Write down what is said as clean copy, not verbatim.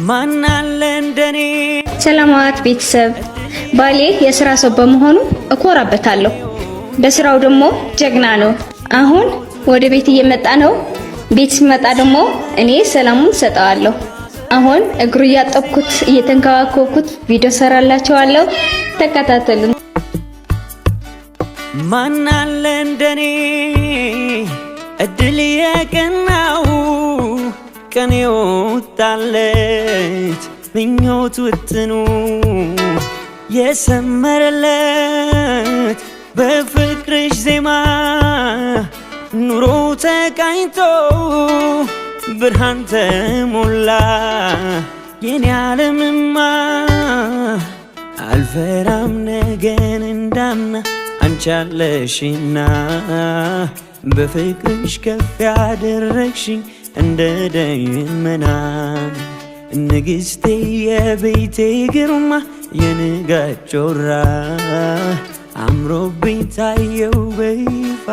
ማናለ እንደኔ ሰላማት ቤተሰብ ባሌ የሥራ ሰው በመሆኑ እኮራበታለሁ። በስራው ደግሞ ጀግና ነው። አሁን ወደ ቤት እየመጣ ነው። ቤት ሲመጣ ደግሞ እኔ ሰላሙን ሰጣዋለሁ። አሁን እግሩ ያጠብኩት እየተንከባከብኩት ቪዲዮ ሰራላችኋለሁ። ተከታተሉን። ማናለ እንደኔ እድል የቀናው ቀን የወጣለት ምኞት ውጥኑ የሰመረለት በፍቅርሽ ዜማ ኑሮ ተቃኝቶ ብርሃን ተሞላ የኔ ዓለምማ አልፈራም ነገን እንዳምና አንቺ አለሽና በፍቅርሽ ከፍ ያደረግሽኝ እንደ ደመና ንግስቴ የቤቴ ግርማ የንጋት ጮራ አምሮብኝ ታየው በይፋ